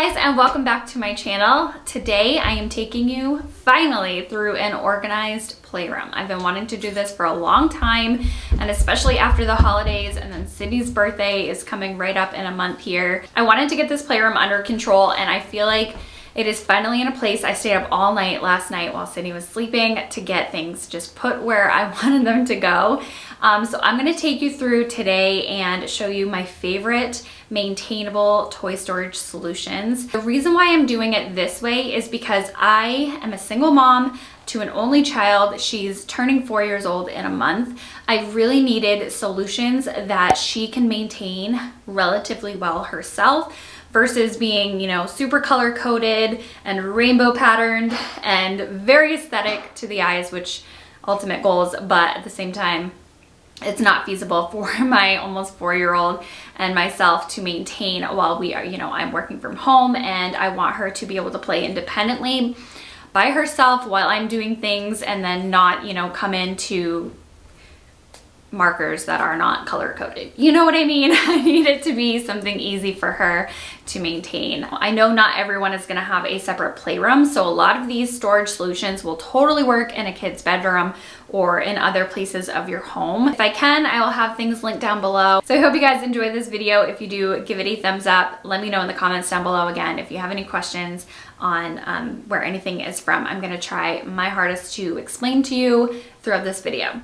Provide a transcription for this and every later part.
guys, and welcome back to my channel. Today I am taking you finally through an organized playroom. I've been wanting to do this for a long time, and especially after the holidays, and then Sydney's birthday is coming right up in a month here. I wanted to get this playroom under control, and I feel like it is finally in a place. I stayed up all night last night while Sydney was sleeping to get things just put where I wanted them to go. So I'm gonna take you through today and show you my favorite maintainable toy storage solutions. The reason why I'm doing it this way is because I am a single mom to an only child. She's turning 4 years old in a month. I really needed solutions that she can maintain relatively well herself versus being, you know, super color coded and rainbow patterned and very aesthetic to the eyes, which ultimate goals, but at the same time, it's not feasible for my almost 4-year-old and myself to maintain while we are, you know, I'm working from home, and I want her to be able to play independently by herself while I'm doing things, and then not, you know, come into markers that are not color coded. You know what I mean? I need it to be something easy for her to maintain. I know not everyone is gonna have a separate playroom, so a lot of these storage solutions will totally work in a kid's bedroom or in other places of your home. If I can, I will have things linked down below. So I hope you guys enjoyed this video. If you do, give it a thumbs up. Let me know in the comments down below again if you have any questions on where anything is from. I'm gonna try my hardest to explain to you throughout this video.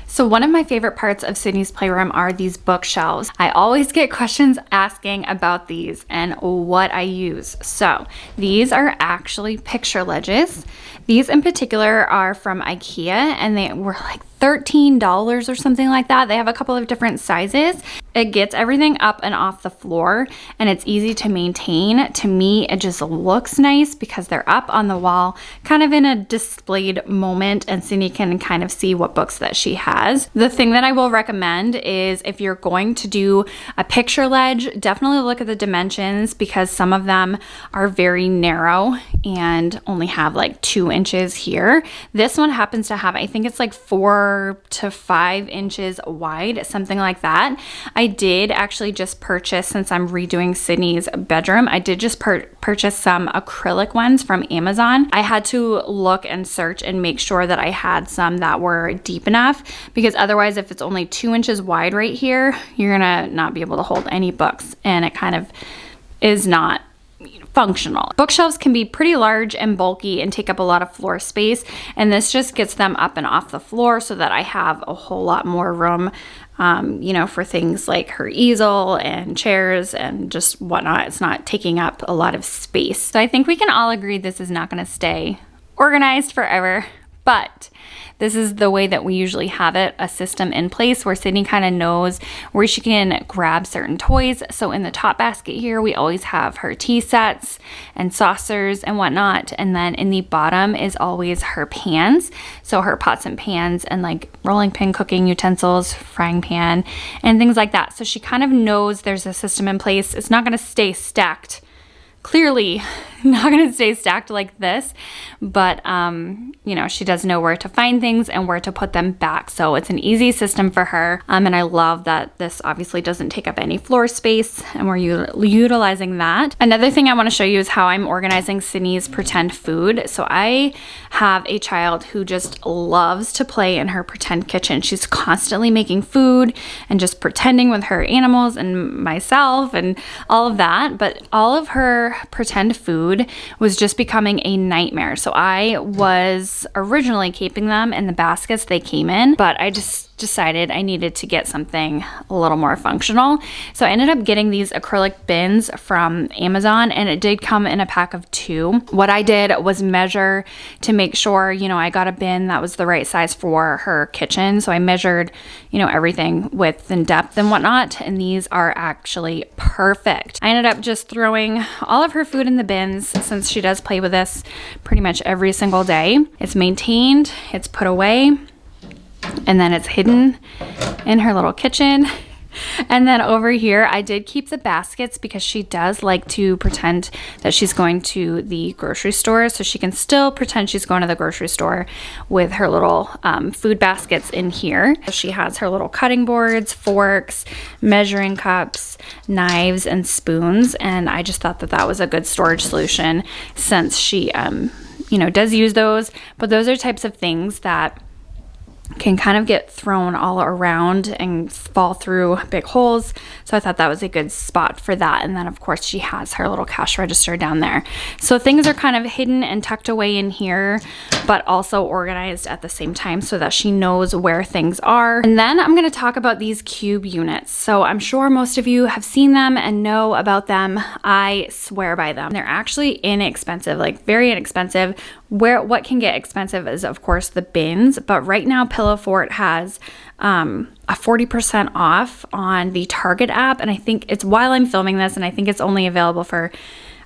So one of my favorite parts of Sydney's playroom are these bookshelves. I always get questions asking about these and what I use. So these are actually picture ledges. These in particular are from IKEA, and they were like $13 or something like that. They have a couple of different sizes. It gets everything up and off the floor, and it's easy to maintain. To me, it just looks nice because they're up on the wall, kind of in a displayed moment, and Sydney can kind of see what books that she has. The thing that I will recommend is if you're going to do a picture ledge, definitely look at the dimensions, because some of them are very narrow and only have like 2 inches here. This one happens to have, I think it's like 4 to 5 inches wide, something like that. I did actually just purchase, since I'm redoing Sydney's bedroom, I did just purchase some acrylic ones from Amazon. I had to look and search and make sure that I had some that were deep enough, because otherwise if it's only 2 inches wide right here, you're gonna not be able to hold any books, and it kind of is not functional. Bookshelves can be pretty large and bulky and take up a lot of floor space, and this just gets them up and off the floor so that I have a whole lot more room, you know, for things like her easel and chairs and just whatnot. It's not taking up a lot of space. So I think we can all agree this is not going to stay organized forever, but this is the way that we usually have it, a system in place where Sydney kind of knows where she can grab certain toys. So in the top basket here, we always have her tea sets and saucers and whatnot. And then in the bottom is always her pans. So her pots and pans and like rolling pin cooking utensils, frying pan, and things like that. So she kind of knows there's a system in place. It's not going to stay stacked. Clearly not going to stay stacked like this, but you know, she does know where to find things and where to put them back. So it's an easy system for her, and I love that this obviously doesn't take up any floor space, and we're utilizing that. Another thing I want to show you is how I'm organizing Sydney's pretend food. So I have a child who just loves to play in her pretend kitchen. She's constantly making food and just pretending with her animals and myself and all of that, but all of her pretend food was just becoming a nightmare. So I was originally keeping them in the baskets they came in, but I just decided I needed to get something a little more functional. So I ended up getting these acrylic bins from Amazon, and it did come in a pack of 2. What I did was measure to make sure, you know, I got a bin that was the right size for her kitchen. So I measured, you know, everything width and depth and whatnot, and these are actually perfect. I ended up just throwing all of her food in the bins, since she does play with this pretty much every single day. It's maintained, it's put away, and then it's hidden in her little kitchen. And then over here, I did keep the baskets because she does like to pretend that she's going to the grocery store. So she can still pretend she's going to the grocery store with her little food baskets in here. So she has her little cutting boards, forks, measuring cups, knives, and spoons. And I just thought that that was a good storage solution since she, you know, does use those. But those are types of things that can kind of get thrown all around and fall through big holes. So I thought that was a good spot for that. And then of course she has her little cash register down there. So things are kind of hidden and tucked away in here, but also organized at the same time so that she knows where things are. And then I'm going to talk about these cube units. So I'm sure most of you have seen them and know about them. I swear by them. They're actually inexpensive, like very inexpensive. What can get expensive is of course the bins, but right now Pillow Fort has a 40% off on the Target app, and I think it's while I'm filming this, and I think it's only available for,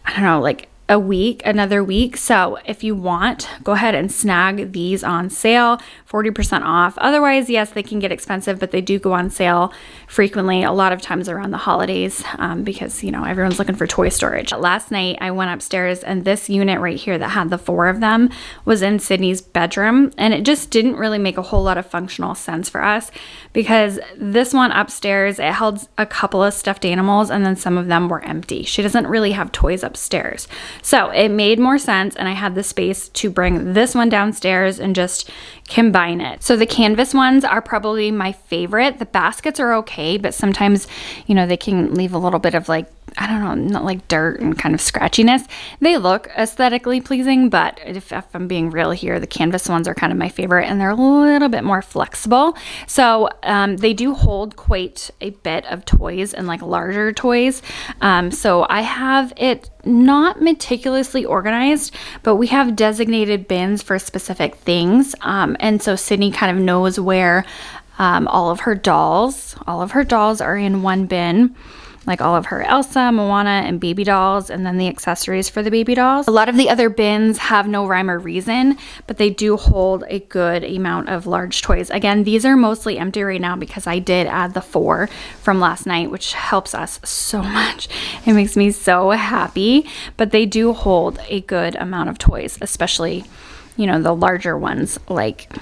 I don't know, like a week, another week. So if you want, go ahead and snag these on sale, 40% off. Otherwise, yes, they can get expensive, but they do go on sale frequently, a lot of times around the holidays, because, you know, everyone's looking for toy storage. Last night I went upstairs and this unit right here that had the 4 of them was in Sydney's bedroom, and it just didn't really make a whole lot of functional sense for us because this one upstairs, it held a couple of stuffed animals and then some of them were empty. She doesn't really have toys upstairs. So it made more sense, and I had the space to bring this one downstairs and just combine it. So the canvas ones are probably my favorite. The baskets are okay, but sometimes, you know, they can leave a little bit of like, I don't know, not like dirt and kind of scratchiness. They look aesthetically pleasing, but if I'm being real here, the canvas ones are kind of my favorite, and they're a little bit more flexible. So they do hold quite a bit of toys and like larger toys. So I have it not meticulously organized, but we have designated bins for specific things. And so Sydney kind of knows where all of her dolls are in one bin, like all of her Elsa, Moana, and baby dolls, and then the accessories for the baby dolls. A lot of the other bins have no rhyme or reason, but they do hold a good amount of large toys. Again, these are mostly empty right now because I did add the 4 from last night, which helps us so much. It makes me so happy, but they do hold a good amount of toys, especially, you know, the larger ones like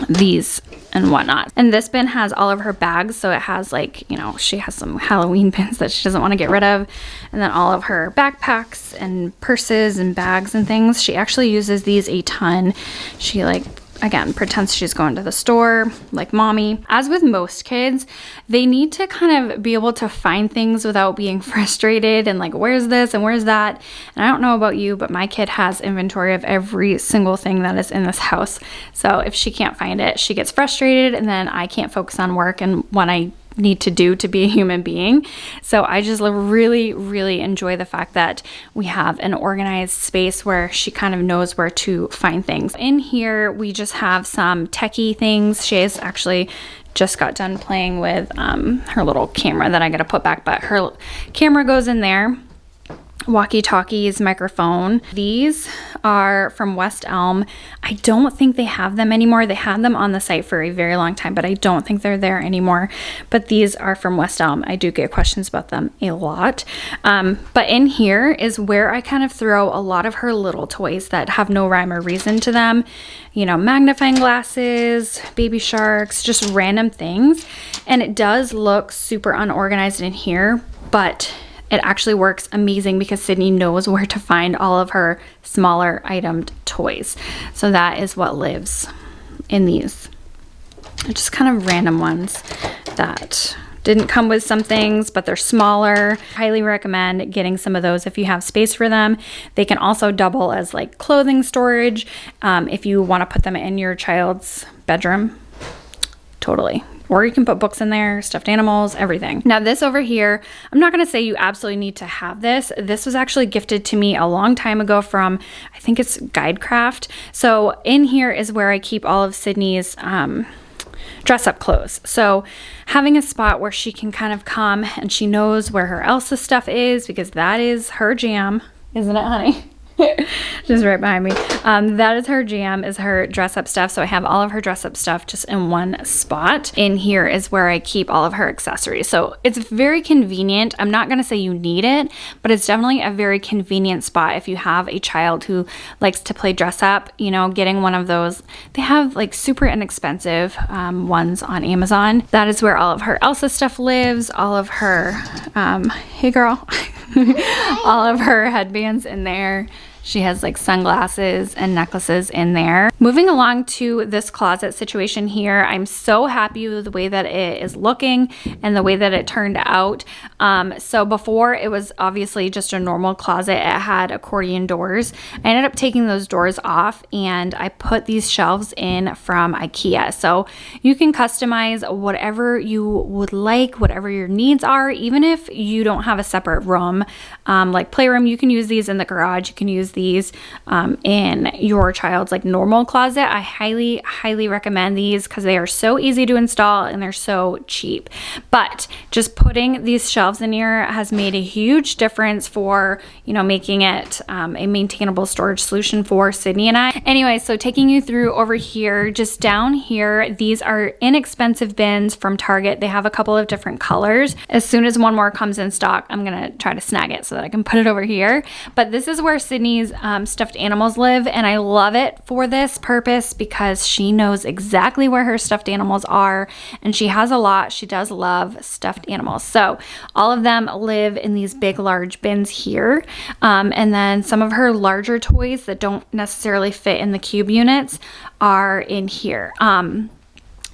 these and whatnot. And this bin has all of her bags, so it has like, you know, she has some Halloween pins that she doesn't want to get rid of, and then all of her backpacks and purses and bags and things. She actually uses these a ton. She like, again, pretends she's going to the store like mommy. As with most kids, they need to kind of be able to find things without being frustrated and like, where's this and where's that? And I don't know about you, but my kid has inventory of every single thing that is in this house. So if she can't find it, she gets frustrated, and then I can't focus on work and what I need to do to be a human being. So I just really, really enjoy the fact that we have an organized space where she kind of knows where to find things. In here, we just have some techie things. She has actually just got done playing with her little camera that I gotta put back, but her camera goes in there. Walkie-talkies, microphone. These are from West Elm. I don't think they have them anymore. They had them on the site for a very long time, but I don't think they're there anymore. But these are from West Elm. I do get questions about them a lot. But in here is where I kind of throw a lot of her little toys that have no rhyme or reason to them. You know, magnifying glasses, baby sharks, just random things. And it does look super unorganized in here, but it actually works amazing because Sydney knows where to find all of her smaller itemed toys. So that is what lives in these. Just kind of random ones that didn't come with some things, but they're smaller. Highly recommend getting some of those if you have space for them. They can also double as like clothing storage if you want to put them in your child's bedroom. Totally. Or you can put books in there, stuffed animals, everything. Now this over here, I'm not going to say you absolutely need to have this. This was actually gifted to me a long time ago from, I think it's Guidecraft. So in here is where I keep all of Sydney's dress up clothes. So having a spot where she can kind of come and she knows where her Elsa stuff is, because that is her jam, isn't it, honey? Just right behind me. That is her jam, is her dress up stuff. So I have all of her dress up stuff just in one spot. In here is where I keep all of her accessories. So it's very convenient. I'm not going to say you need it, but it's definitely a very convenient spot if you have a child who likes to play dress up, you know, getting one of those. They have like super inexpensive ones on Amazon. That is where all of her Elsa stuff lives, all of her, hey girl, all of her headbands in there. She has like sunglasses and necklaces in there. Moving along to this closet situation here, I'm so happy with the way that it is looking and the way that it turned out. So before, it was obviously just a normal closet. It had accordion doors. I ended up taking those doors off and I put these shelves in from IKEA. So you can customize whatever you would like, whatever your needs are, even if you don't have a separate room, like playroom. You can use these in the garage. You can use these in your child's like normal closet. I highly recommend these because they are so easy to install and they're so cheap. But just putting these shelves in here has made a huge difference for, you know, making it a maintainable storage solution for Sydney and I. Anyway, so taking you through over here, just down here, these are inexpensive bins from Target. They have a couple of different colors. As soon as one more comes in stock, I'm gonna try to snag it so that I can put it over here. But this is where Sydney's stuffed animals live, and I love it for this purpose because she knows exactly where her stuffed animals are, and she has a lot. She does love stuffed animals. So all of them live in these big, large bins here. And then some of her larger toys that don't necessarily fit in the cube units are in here.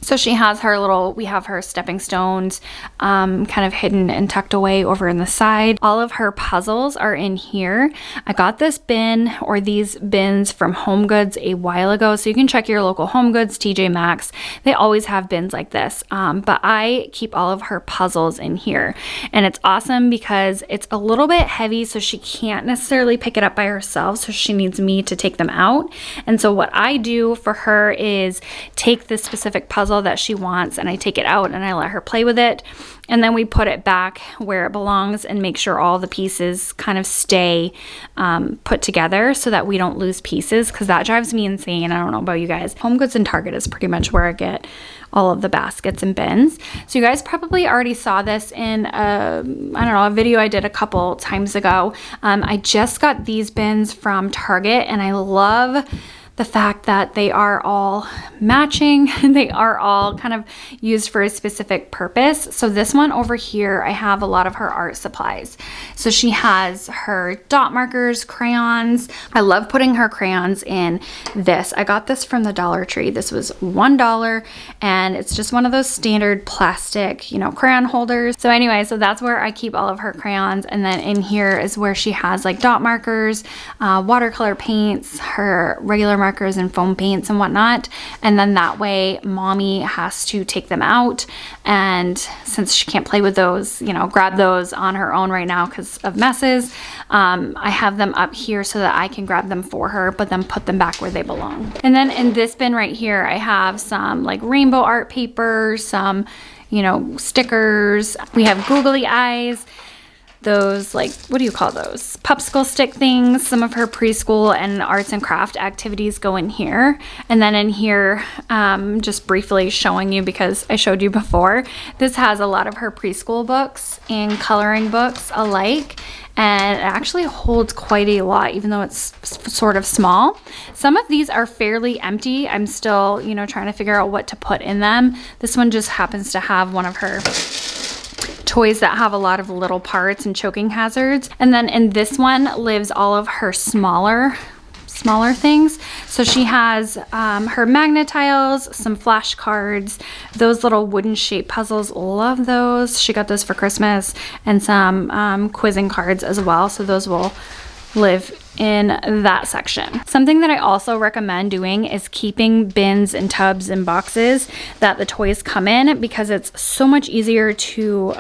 So she has her little, we have her stepping stones kind of hidden and tucked away over in the side. All of her puzzles are in here. I got this bin or these bins from Home Goods a while ago. So you can check your local Home Goods, TJ Maxx. They always have bins like this. But I keep all of her puzzles in here. And it's awesome because it's a little bit heavy, so she can't necessarily pick it up by herself. So she needs me to take them out. And so what I do for her is take this specific puzzle that she wants and I take it out and I let her play with it, and then we put it back where it belongs and make sure all the pieces kind of stay put together so that we don't lose pieces, because that drives me insane. I don't know about you guys. Home Goods and Target is pretty much where I get all of the baskets and bins. So you guys probably already saw this in I don't know, a video I did a couple times ago. I just got these bins from Target and I love the fact that they are all matching. They are all kind of used for a specific purpose. So this one over here, I have a lot of her art supplies. So she has her dot markers, crayons. I love putting her crayons in this. I got this from the Dollar Tree. This was $1 and it's just one of those standard plastic, you know, crayon holders. So anyway, so that's where I keep all of her crayons. And then in here is where she has like dot markers, watercolor paints, her regular markers and foam paints and whatnot. And then that way mommy has to take them out, and since she can't play with those, you know, grab those on her own right now because of messes, I have them up here so that I can grab them for her but then put them back where they belong. And then in this bin right here I have some like rainbow art paper, some, you know, stickers. We have googly eyes, those like, what do you call those? Popsicle stick things. Some of her preschool and arts and craft activities go in here. And then in here, just briefly showing you because I showed you before, this has a lot of her preschool books and coloring books alike. And it actually holds quite a lot, even though it's sort of small. Some of these are fairly empty. I'm still, you know, trying to figure out what to put in them. This one just happens to have one of her toys that have a lot of little parts and choking hazards. And then in this one lives all of her smaller things. So she has her magnet tiles, some flashcards, those little wooden shape puzzles, love those. She got those for Christmas, and some quizzing cards as well. So those will live in that section. Something that I also recommend doing is keeping bins and tubs and boxes that the toys come in, because it's so much easier to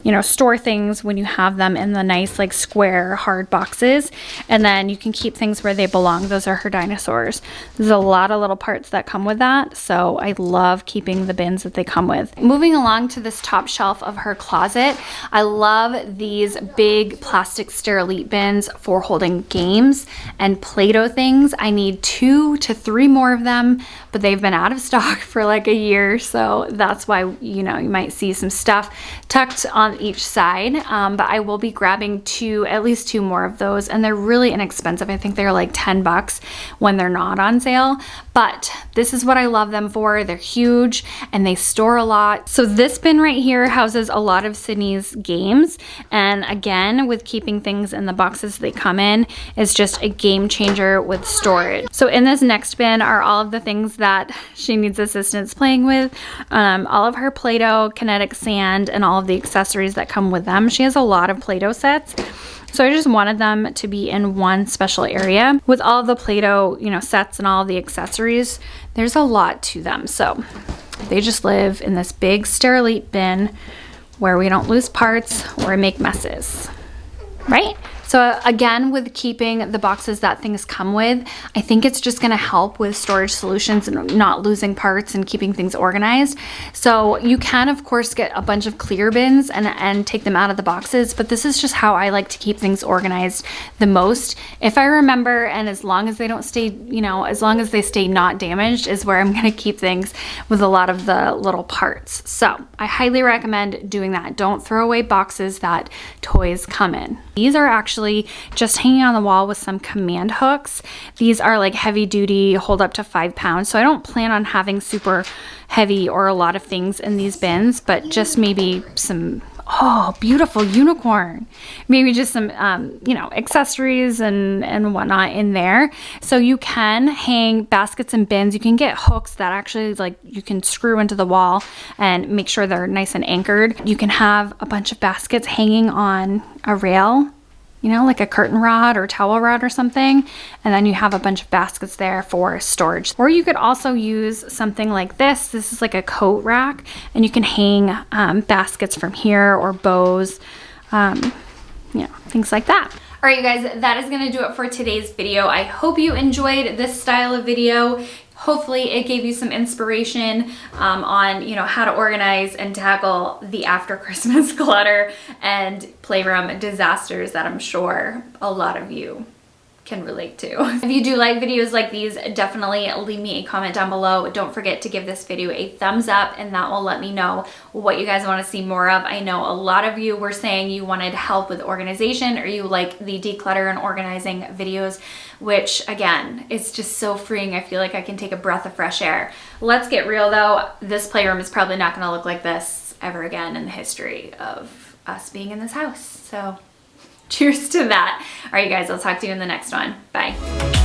you know, store things when you have them in the nice like square hard boxes, and then you can keep things where they belong. Those are her dinosaurs. There's a lot of little parts that come with that, so I love keeping the bins that they come with. Moving along to this top shelf of her closet, I love these big plastic Sterilite bins for holding games and Play-Doh things. I need 2 to 3 more of them, but they've been out of stock for like a year, so that's why, you know, you might see some stuff tucked on each side, but I will be grabbing at least 2 more of those, and they're really inexpensive. I think they're like 10 bucks when they're not on sale, but this is what I love them for. They're huge and they store a lot. So this bin right here houses a lot of Sydney's games, and again, with keeping things in the boxes they come in is just a game changer with storage. So in this next bin are all of the things that she needs assistance playing with, all of her Play-Doh, kinetic sand, and all of the accessories that come with them. She has a lot of Play-Doh sets, so I just wanted them to be in one special area. With all of the Play-Doh, you know, sets and all of the accessories, there's a lot to them. So they just live in this big Sterilite bin where we don't lose parts or make messes, right? So again, with keeping the boxes that things come with, I think it's just gonna help with storage solutions and not losing parts and keeping things organized. So you can, of course, get a bunch of clear bins and take them out of the boxes, but this is just how I like to keep things organized the most. If I remember, and as long as they don't stay, you know, as long as they stay not damaged, is where I'm gonna keep things with a lot of the little parts. So I highly recommend doing that. Don't throw away boxes that toys come in. These are actually just hanging on the wall with some command hooks. These are like heavy duty, hold up to 5 pounds. So I don't plan on having super heavy or a lot of things in these bins, but just maybe some, oh, beautiful unicorn. Maybe just some, you know, accessories and whatnot in there. So you can hang baskets and bins. You can get hooks that actually like you can screw into the wall and make sure they're nice and anchored. You can have a bunch of baskets hanging on a rail, you know, like a curtain rod or towel rod or something, and then you have a bunch of baskets there for storage. Or you could also use something like this. This is like a coat rack, and you can hang baskets from here or bows, you know, things like that. All right, you guys, that is gonna do it for today's video. I hope you enjoyed this style of video. Hopefully it gave you some inspiration on, you know, how to organize and tackle the after Christmas clutter and playroom disasters that I'm sure a lot of you can relate to. If you do like videos like these, definitely leave me a comment down below. Don't forget to give this video a thumbs up, and that will let me know what you guys want to see more of. I know a lot of you were saying you wanted help with organization, or you like the declutter and organizing videos, which again, it's just so freeing. I feel like I can take a breath of fresh air. Let's get real though, this playroom is probably not going to look like this ever again in the history of us being in this house. So cheers to that. All right, you guys, I'll talk to you in the next one. Bye.